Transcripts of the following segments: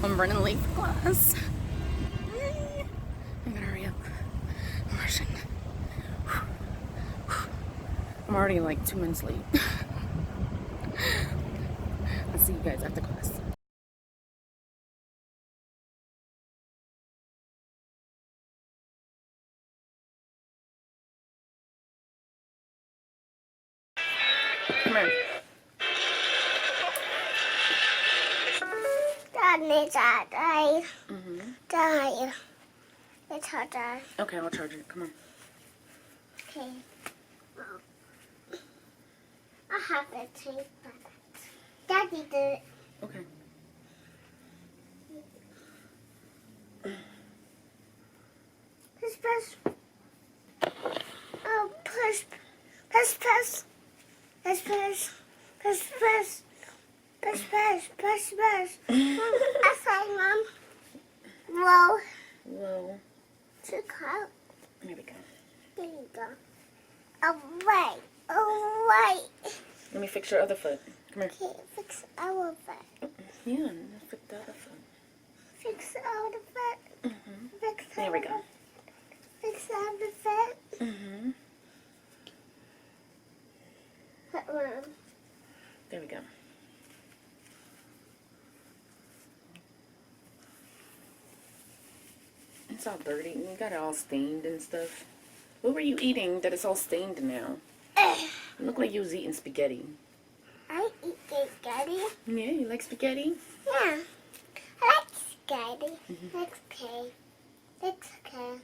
I'm running late for class. I gotta hurry up. I'm rushing. I'm already like 2 minutes late. I'll see you guys after class. Come here. Okay, I'll charge it. Come on. Okay. I have a tape. Daddy did it. Okay. Press. Oh, press. Press. I say, Mom. Whoa. Whoa. Took out. There we go. There you go. Away. Let me fix your other foot. Come here. Okay, fix our foot. Yeah, fix the other foot. Fix our foot. Fix There we go. Fix our foot. What room? There we go. It's all dirty. You got it all stained and stuff. What were you eating that it's all stained now? You look like you was eating spaghetti. I eat spaghetti. Yeah, you like spaghetti? Yeah. I like spaghetti. Looks okay.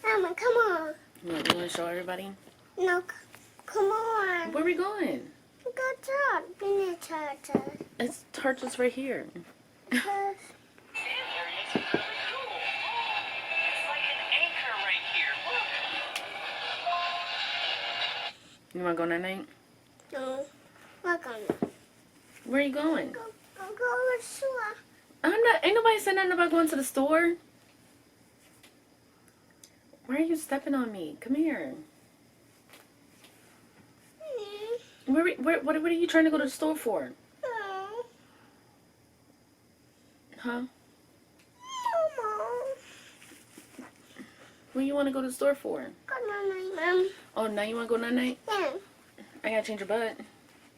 Mama, come on. You want to show everybody? No, come on. Where are we going? Good job. Being a charger. It's Tartle's right here. You want to go night-night? No, we're gonna. Where are you going? Go to the store. Ain't nobody said nothing about going to the store. Why are you stepping on me? Come here. What are you trying to go to the store for? Huh? What do you want to go to the store for? Go night, Mom. Oh, now you want to go night-night? Yeah. I gotta change your butt.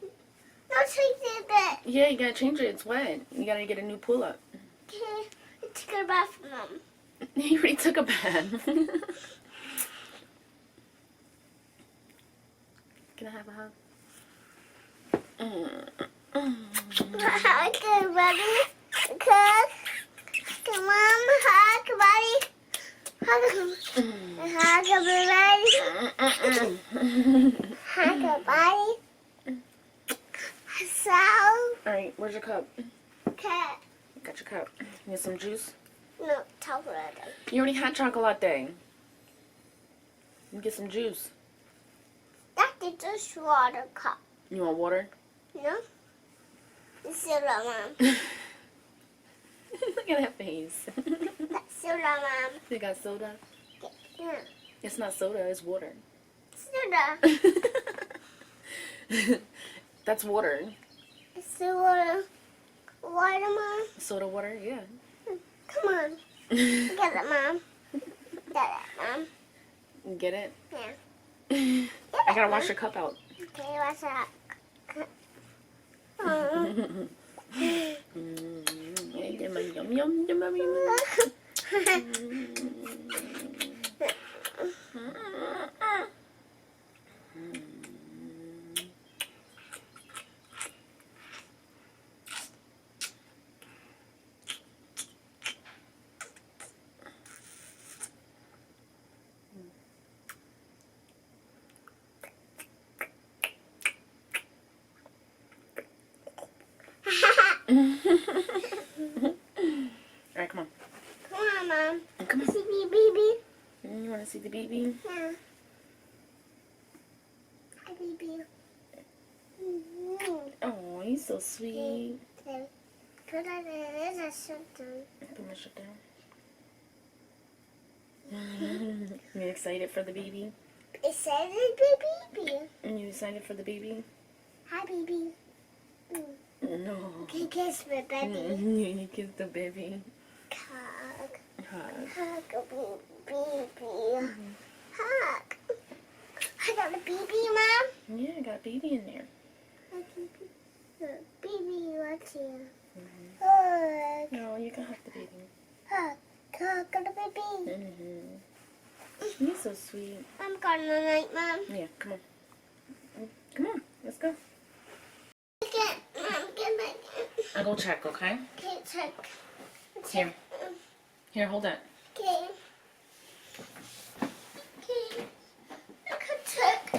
No, change it. Yeah, you gotta change it. It's wet. You gotta get a new pull-up. Okay. Let's take a bath, Mom. You already took a bath. Can I have a hug? Okay, buddy. Come on, hug, buddy. Hug, buddy. So. Alright, where's your cup? Cat. Got your cup. You need some juice? No, chocolate. You already had chocolate. You get some juice. That's just water cup. You want water? No? It's soda, Mom. Look at that face. That's soda, Mom. You got soda? Yeah. It's not soda, it's water. Soda. That's water. It's soda. Water, Mom. Soda water, yeah. Come on. Get it, Mom. Get it, Mom. Get it? Yeah. I gotta wash your cup out. Okay, wash it out. I get my Yum, yum, yum, yum, yum. Alright, come on. Come on, Mom. Come on. See me, baby? You want to see the baby? Yeah. Hi, baby. Oh, he's so sweet. Put that in a something. Put my shit down. You excited for the baby? Excited, baby? Are you excited for the baby? Hi, baby. No. Can you kiss my baby? You kiss the baby. Hug. Hug. Hug, baby. Hug. I got a baby, Mom. Yeah, I got a baby in there. Hi, baby. Baby, what's here? Hug. No, you can hug the baby. Hug. Hug the baby. He's so sweet. I'm going tonight, Mom. Yeah, come on. Come on, let's go. Mom, get my... I'll go check, okay? Okay, check. Here. Here, hold that. Okay. Okay. I could check.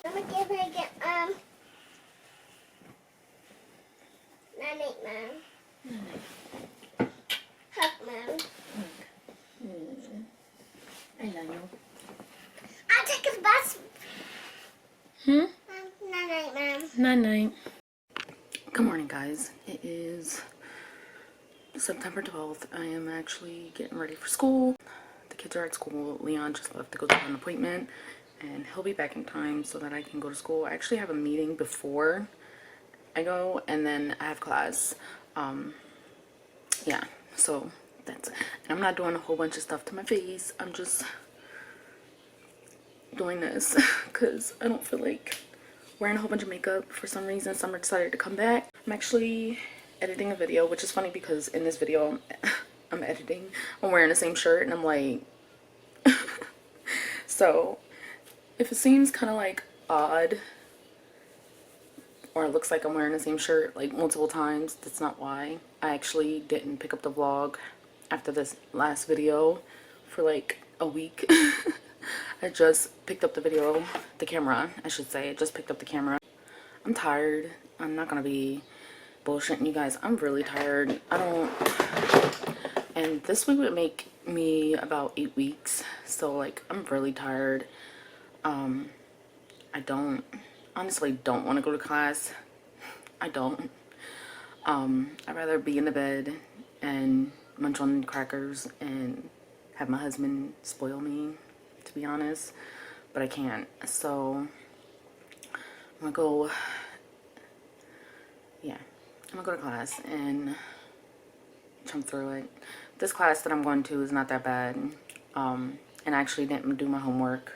I'm gonna give her again, night, Mom. Hug, Mom. I love you. I'll take his bus. Night, Mom. Night-night. Good morning, guys. It is September 12th. I am actually getting ready for school. The kids are at school. Leon just left to go to an appointment, and he'll be back in time so that I can go to school. I actually have a meeting before I go, and then I have class. Yeah, so that's it. And I'm not doing a whole bunch of stuff to my face. I'm just doing this because I don't feel like wearing a whole bunch of makeup for some reason. Summer decided to come back. I'm actually editing a video, which is funny because in this video I'm editing, I'm wearing the same shirt, and I'm like so if it seems kind of like odd, or it looks like I'm wearing the same shirt like multiple times, that's not why. I actually didn't pick up the vlog after this last video for like a week. I just picked up the camera, I should say. I just picked up the camera. I'm tired. I'm not gonna be bullshitting you guys. I'm really tired. And this week would make me about 8 weeks. So like, I'm really tired. I honestly don't want to go to class. I don't. I'd rather be in the bed and munch on crackers and have my husband spoil me, to be honest, but I can't. So I'm gonna go, yeah, I'm gonna go to class and jump through it. This class that I'm going to is not that bad, and I actually didn't do my homework,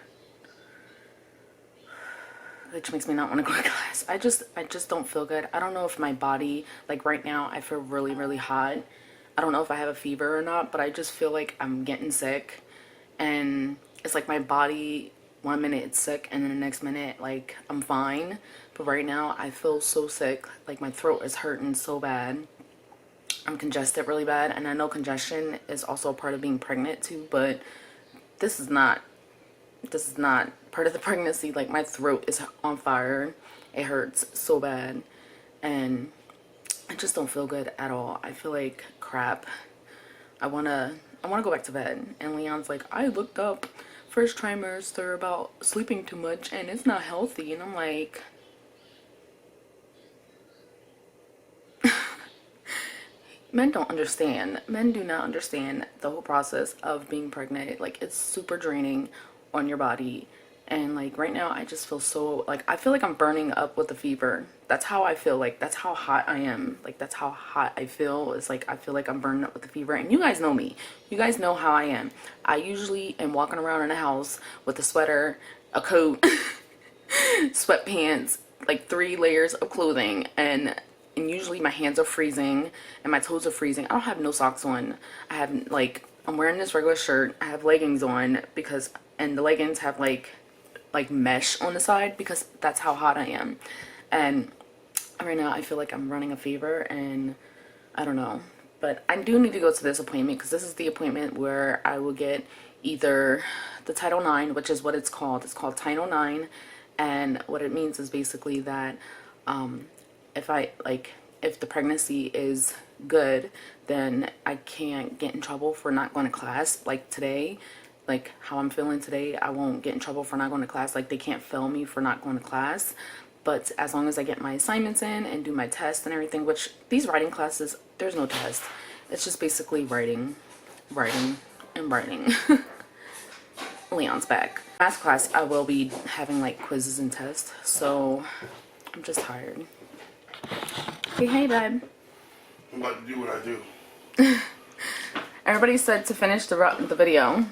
which makes me not want to go to class. I just don't feel good. I don't know if my body, like right now I feel really hot. I don't know if I have a fever or not, but I just feel like I'm getting sick, and it's like my body, one minute it's sick and then the next minute like I'm fine. But right now I feel so sick, like my throat is hurting so bad. I'm congested really bad, and I know congestion is also a part of being pregnant too, but this is not part of the pregnancy. Like my throat is on fire. It hurts so bad, and I just don't feel good at all. I feel like crap. I wanna go back to bed. And Leon's like, I looked up first trimester about sleeping too much and it's not healthy. And I'm like, men don't understand. Men do not understand the whole process of being pregnant. Like, it's super draining on your body. And like right now I just feel so, like, I feel like I'm burning up with a fever. That's how I feel. Like, that's how hot I am. Like, that's how hot I feel. It's like I feel like I'm burning up with a fever. And you guys know me. You guys know how I am. I usually am walking around in the house with a sweater, a coat, sweatpants, like 3 layers of clothing, and usually my hands are freezing and my toes are freezing. I don't have no socks on. I have, like, I'm wearing this regular shirt. I have leggings on because, and the leggings have like mesh on the side because that's how hot I am. And right now I feel like I'm running a fever and I don't know. But I do need to go to this appointment because this is the appointment where I will get either the Title IX, which is what it's called. It's called Title IX. And what it means is basically that if the pregnancy is good, then I can't get in trouble for not going to class. Like today, like how I'm feeling today, I won't get in trouble for not going to class. Like, they can't fail me for not going to class. But as long as I get my assignments in and do my tests and everything, which these writing classes, there's no test. It's just basically writing, and writing. Leon's back. Last class, I will be having like quizzes and tests, so I'm just tired. Hey, babe. I'm about to do what I do. Everybody said to finish the video.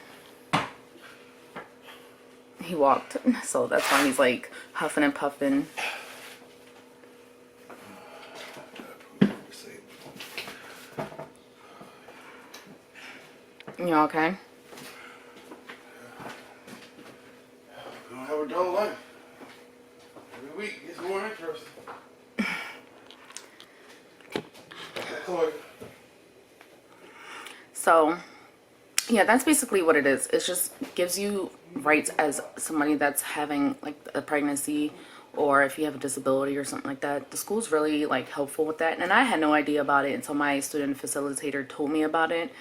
He walked, so that's why he's like huffing and puffing. You okay? We don't have a dull life. Every week gets more interesting. So, yeah, that's basically what it is. It just gives you rights as somebody that's having like a pregnancy, or if you have a disability or something like that. The school's really like helpful with that. And I had no idea about it until my student facilitator told me about it.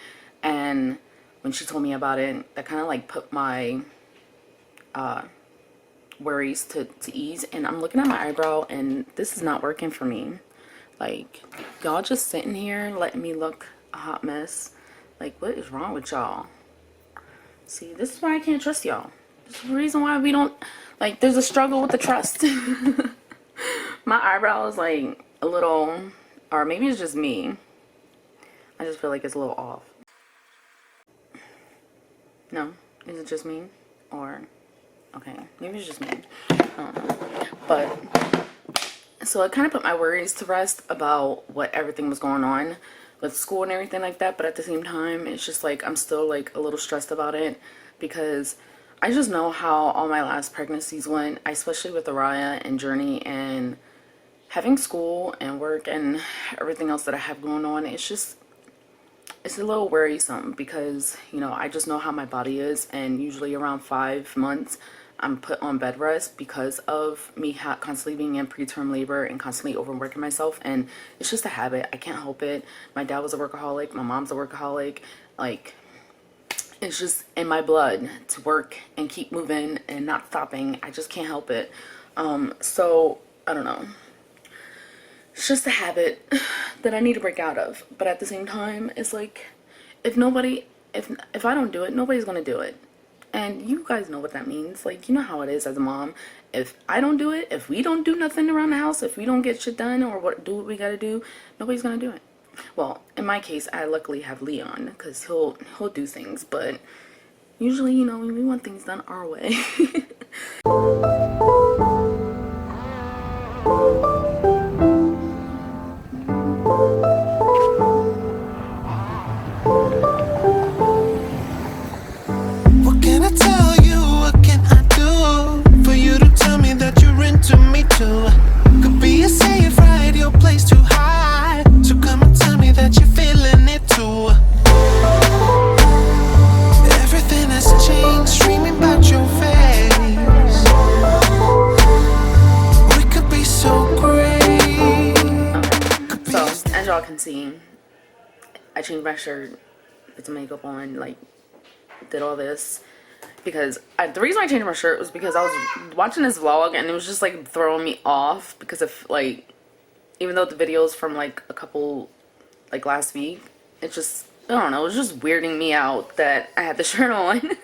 And when she told me about it, that kind of like put my worries to ease. And I'm looking at my eyebrow and this is not working for me. Like, y'all just sitting here letting me look a hot mess. Like, what is wrong with y'all? See, this is why I can't trust y'all. This is the reason why we don't, like, there's a struggle with the trust. My eyebrow is like a little, or maybe it's just me. I just feel like it's a little off. No, is it just me? Or, okay, maybe it's just me. I don't know. But, so it kind of put my worries to rest about what everything was going on with school and everything like that. But at the same time, it's just like I'm still like a little stressed about it because I just know how all my last pregnancies went, especially with Araya and Journey, and having school and work and everything else that I have going on. It's just, it's a little worrisome because, you know, I just know how my body is, and usually around 5 months I'm put on bed rest because of me constantly being in preterm labor and constantly overworking myself. And it's just a habit. I can't help it. My dad was a workaholic. My mom's a workaholic. Like, it's just in my blood to work and keep moving and not stopping. I just can't help it. So I don't know. It's just a habit that I need to break out of. But at the same time, it's like, if I don't do it, nobody's gonna do it. And you guys know what that means. Like, you know how it is as a mom. If I don't do it, if we don't do nothing around the house, if we don't get shit done or do what we gotta do, nobody's gonna do it. Well, in my case, I luckily have Leon because he'll do things. But usually, you know, we want things done our way. See, I changed my shirt, put some makeup on, like, did all this, because the reason I changed my shirt was because I was watching this vlog and it was just like throwing me off because of like, even though the videos from like a couple, like last week, it just, I don't know, it was just weirding me out that I had the shirt on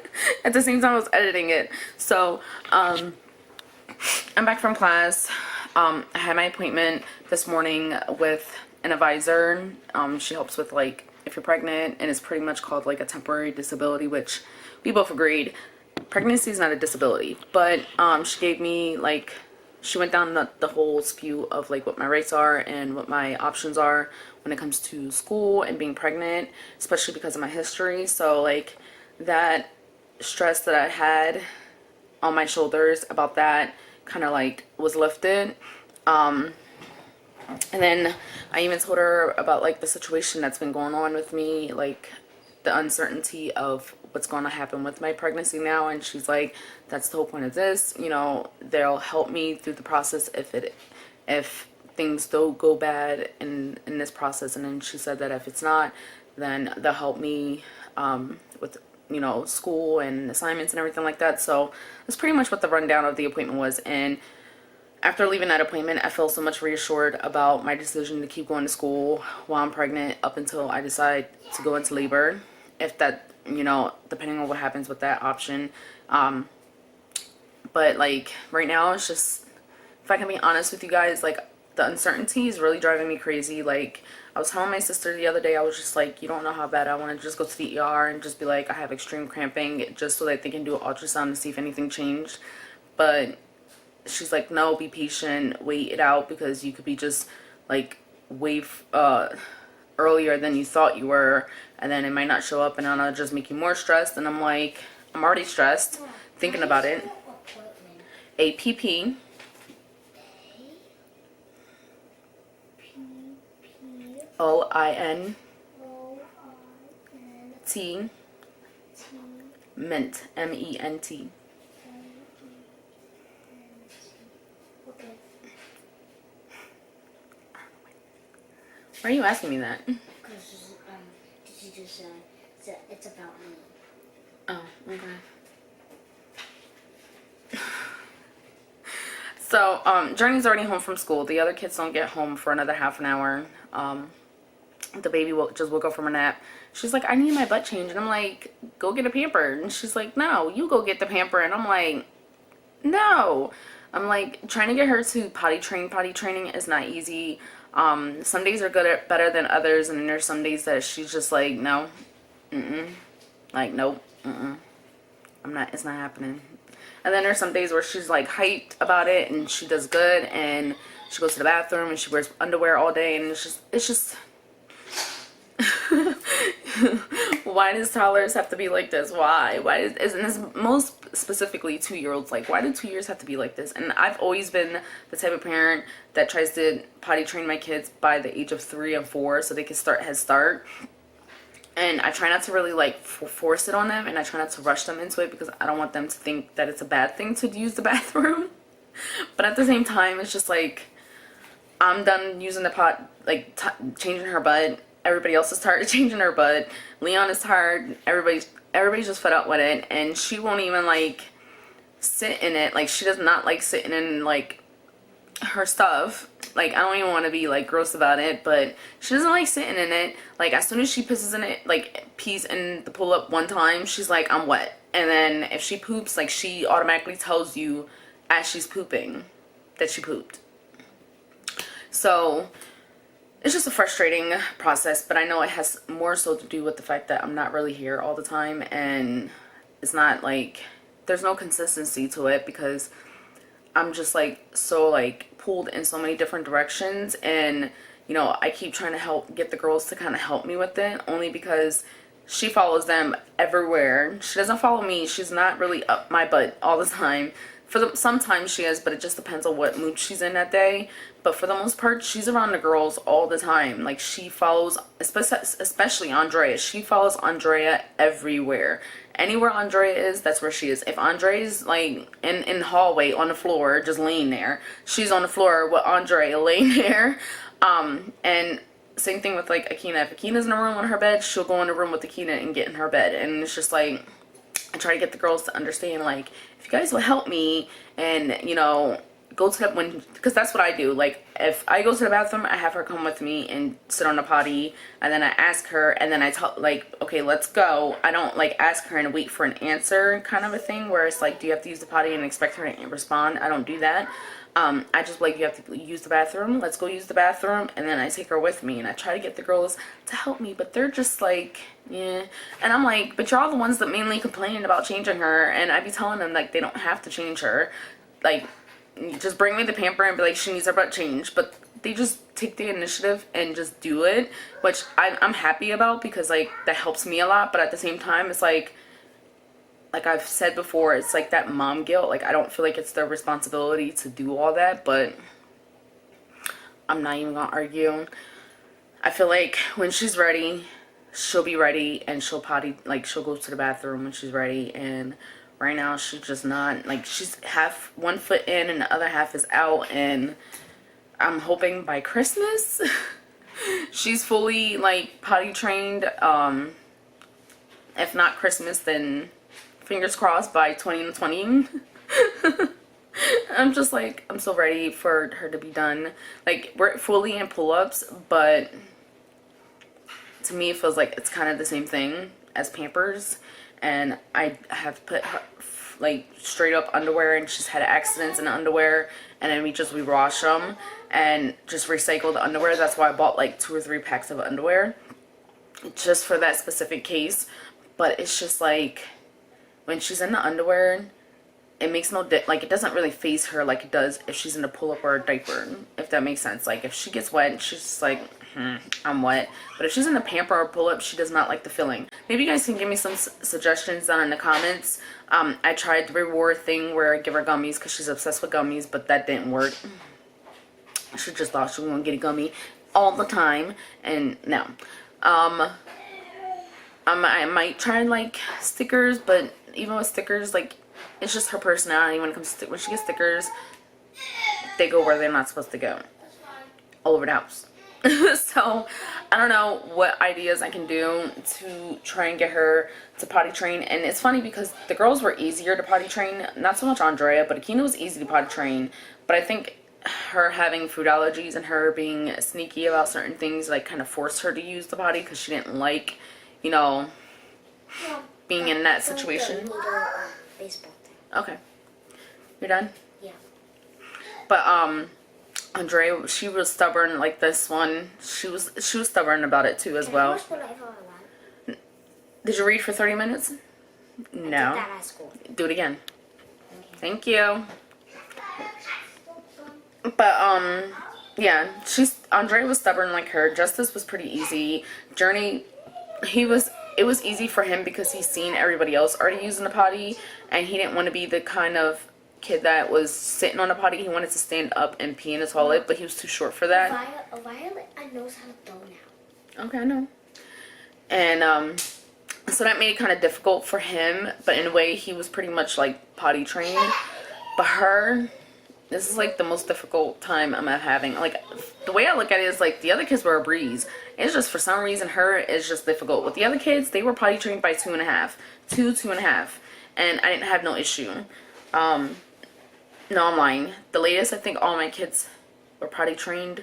at the same time I was editing it. So I'm back from class. I had my appointment this morning with an advisor. She helps with like if you're pregnant, and it's pretty much called like a temporary disability, which we both agreed pregnancy is not a disability. But she gave me like, she went down the whole spew of like what my rights are and what my options are when it comes to school and being pregnant, especially because of my history. So like that stress that I had on my shoulders about that kind of like was lifted. And then I even told her about like the situation that's been going on with me, like the uncertainty of what's going to happen with my pregnancy now. And she's like, that's the whole point of this, you know, they'll help me through the process if things don't go bad in this process. And then she said that if it's not, then they'll help me with, you know, school and assignments and everything like that. So that's pretty much what the rundown of the appointment was. And after leaving that appointment, I feel so much reassured about my decision to keep going to school while I'm pregnant up until I decide to go into labor. If that, you know, depending on what happens with that option. But like right now, it's just, if I can be honest with you guys, like the uncertainty is really driving me crazy. Like I was telling my sister the other day, I was just like, you don't know how bad I want to just go to the ER and just be like, I have extreme cramping, just so that they can do an ultrasound to see if anything changed. But she's like, no, be patient, wait it out, because you could be just like way earlier than you thought you were, and then it might not show up, and then it'll just make you more stressed. And I'm like, I'm already stressed thinking about it. APP. OINT. Ment. MENT. Why are you asking me that? Because she just said it's about me. Oh, okay. So, Journey's already home from school. The other kids don't get home for another half an hour. The baby just woke up from a nap. She's like, I need my butt change. And I'm like, go get a pamper. And she's like, no, you go get the pamper. And I'm like, no. I'm like, trying to get her to potty train. Potty training is not easy. Some days are better than others. And then there's some days that she's just like, no. Like, nope. It's not happening. And then there's some days where she's like hyped about it and she does good, and she goes to the bathroom and she wears underwear all day, and it's just why does toddlers have to be like this? Why and this most specifically 2-year-olds, like why do 2 years have to be like this? And I've always been the type of parent that tries to potty train my kids by the age of 3 and 4 so they can start head start. And I try not to really like force it on them, and I try not to rush them into it because I don't want them to think that it's a bad thing to use the bathroom. But at the same time, it's just like, I'm done using the pot, like changing her butt. Everybody else is tired of changing her butt. Leon is tired. Everybody's just fed up with it, and she won't even like sit in it. Like she does not like sitting in like her stuff. Like I don't even want to be like gross about it, but she doesn't like sitting in it. Like as soon as she pisses in it, like pees in the pull up one time, she's like, I'm wet. And then if she poops, like she automatically tells you as she's pooping that she pooped. So it's just a frustrating process, but I know it has more so to do with the fact that I'm not really here all the time, and it's not like there's no consistency to it because I'm just like so like pulled in so many different directions. And you know, I keep trying to get the girls to kind of help me with it, only because she follows them everywhere. She doesn't follow me. She's not really up my butt all the time. Sometimes she is, but it just depends on what mood she's in that day. But for the most part, she's around the girls all the time. Like she follows, especially Andrea. She follows Andrea everywhere. Anywhere Andrea is, that's where she is. If Andrea's like in the hallway on the floor, just laying there, she's on the floor with Andrea laying there. And same thing with like Akina. If Akina's in a room on her bed, she'll go in the room with Akina and get in her bed. And it's just like, I try to get the girls to understand, like, if you guys will help me and, you know, go to the, because that's what I do. Like, if I go to the bathroom, I have her come with me and sit on the potty, and then I ask her, and then I tell, like, okay, let's go. I don't, like, ask her and wait for an answer kind of a thing, where it's like, do you have to use the potty, and expect her to respond. I don't do that. I just, like, you have to use the bathroom, let's go use the bathroom, and then I take her with me, and I try to get the girls to help me, but they're just like, yeah. And I'm like, but you're all the ones that mainly complain about changing her, and I be telling them, like, they don't have to change her. Like, just bring me the pamper and be like, she needs her butt changed. But they just take the initiative and just do it, which I'm happy about, because, like, that helps me a lot. But at the same time, it's like I've said before, it's like that mom guilt. Like, I don't feel like it's their responsibility to do all that, but I'm not even gonna argue. I feel like when she's ready, she'll be ready, and she'll potty, like, she'll go to the bathroom when she's ready. And right now she's just not, like, she's half, one foot in and the other half is out, and I'm hoping by Christmas she's fully, like, potty trained. If not Christmas, then fingers crossed by 2020. I'm just like, I'm so ready for her to be done. Like, we're fully in pull-ups, but to me it feels like it's kind of the same thing as Pampers. And I have put her, like, straight up underwear, and she's had accidents in the underwear, and then we wash them and just recycle the underwear. That's why I bought like 2 or 3 packs of underwear just for that specific case. But it's just like, when she's in the underwear, it makes no like, it doesn't really faze her like it does if she's in a pull-up or a diaper, if that makes sense. Like, if she gets wet, she's just like, I'm wet. But if she's in a pamper or pull-up, she does not like the feeling. Maybe you guys can give me some suggestions down in the comments. I tried the reward thing where I give her gummies because she's obsessed with gummies, but that didn't work. She just thought she was gonna get a gummy all the time, and no. I might try, like, stickers, but even with stickers, like, it's just her personality. When it comes to when she gets stickers, they go where they're not supposed to go, all over the house. So I don't know what ideas I can do to try and get her to potty train. And it's funny because the girls were easier to potty train, not so much Andrea, but Akina was easy to potty train. But I think her having food allergies and her being sneaky about certain things, like, kind of forced her to use the potty because she didn't like, you know, being in that situation. Okay, you're done? Yeah. But Andrea, she was stubborn. Like, this one, she was stubborn about it too as well. Did you read for 30 minutes? No. I did that at school. Do it again. Okay. Thank you. But yeah, Andrea was stubborn like her. Justice was pretty easy. Journey, it was easy for him because he's seen everybody else already using the potty, and he didn't want to be the kind of kid that was sitting on the potty. He wanted to stand up and pee in the toilet, but he was too short for that. Violet knows how to go now. Okay, I know. And so that made it kind of difficult for him, but in a way he was pretty much, like, potty trained. But her, this is, like, the most difficult time I'm having. Like, the way I look at it is, like, the other kids were a breeze. It's just, for some reason, her is just difficult. With the other kids, they were potty trained by 2.5. And I didn't have no issue. No, I'm lying. The latest I think all my kids were potty trained,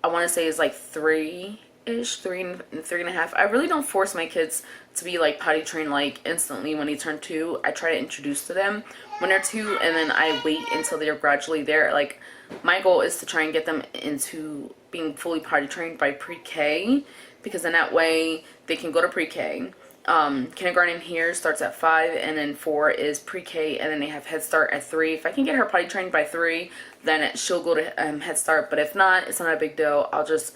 I want to say, is like 3-ish, 3 and 3.5. I really don't force my kids to be, like, potty trained, like, instantly when they turn 2. I try to introduce to them when they're 2, and then I wait until they're gradually there. Like, my goal is to try and get them into being fully potty trained by pre-K, because then that way they can go to pre-K. Kindergarten here starts at 5, and then 4 is pre-K, and then they have Head Start at 3. If I can get her potty trained by 3, then she'll go to Head Start. But if not, it's not a big deal. I'll just,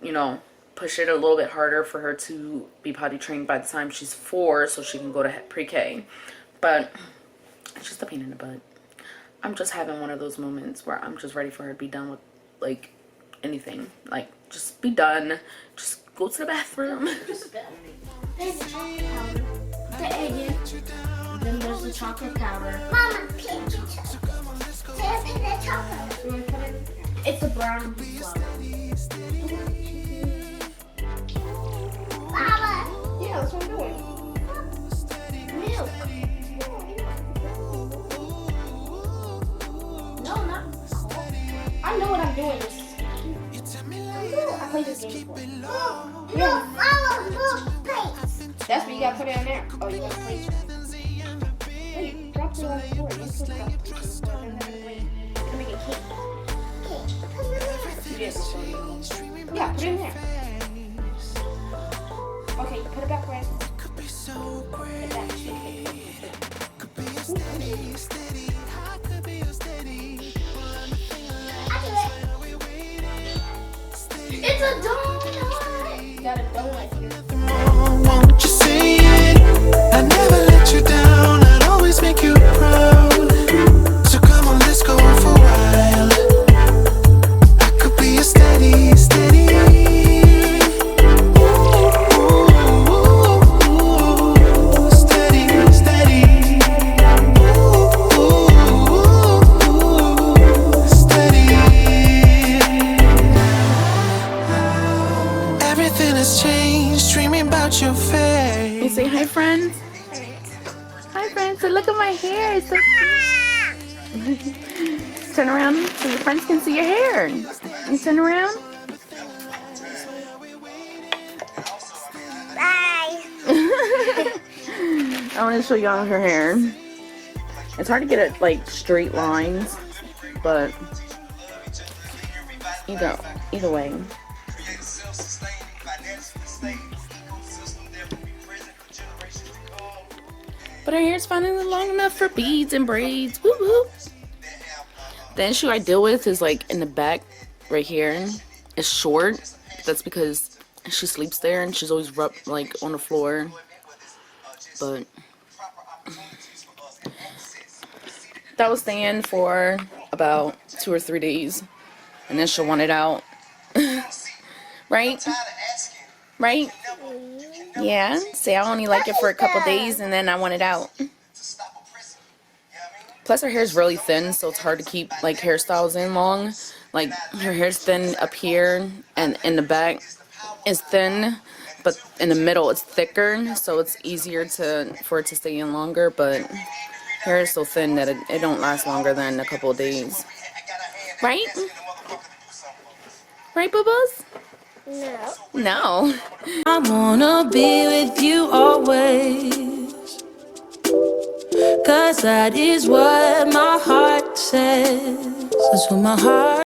you know, push it a little bit harder for her to be potty trained by the time she's 4, so she can go to pre-K. But it's just a pain in the butt. I'm just having one of those moments where I'm just ready for her to be done with, like, anything. Like, just be done. Just go to the bathroom. There's the chocolate powder. The egg in. Then there's the chocolate powder. Mama, pinch it. The chocolate. It's a brown flour. Mama. Yeah, that's what I'm doing. Milk. doing this. I played this game before. Yeah. That's what you gotta put it on there. Oh, you gotta play it. Wait, drop it on the floor. You can drop it on the floor. Then I'm gonna make a cake. Yes. Yeah, put it in there. Okay, put it back right. Put it back. It's a donut. You got a donut here. Won't you say it? I never let you down. I'd always make you proud. So come on, let's go for a while. I could be a steady, steady. Ooh, steady, steady. Ooh, steady. Everything has changed, dreaming about your face. You say hi, friends. Hi, friends. So look at my hair. It's so cute. Turn around so your friends can see your hair. You turn around. Bye. I want to show y'all her hair. It's hard to get it like straight lines, but either way. But her hair's finally long enough for beads and braids. Woo woo. The issue I deal with is like in the back right here. It's short. That's because she sleeps there and she's always like on the floor. But that was staying for about 2 or 3 days. And then she'll want it out. Right? Right? Yeah. Say I only like it for a couple days and then I want it out. Plus her hair is really thin, so it's hard to keep like hairstyles in long. Like her hair's thin up here and in the back is thin, but in the middle it's thicker, so it's easier for it to stay in longer. But hair is so thin that it don't last longer than a couple of days. Right? Right, boo-boos? No. No. I wanna be with you always, 'cause that is what my heart says. That's what my heart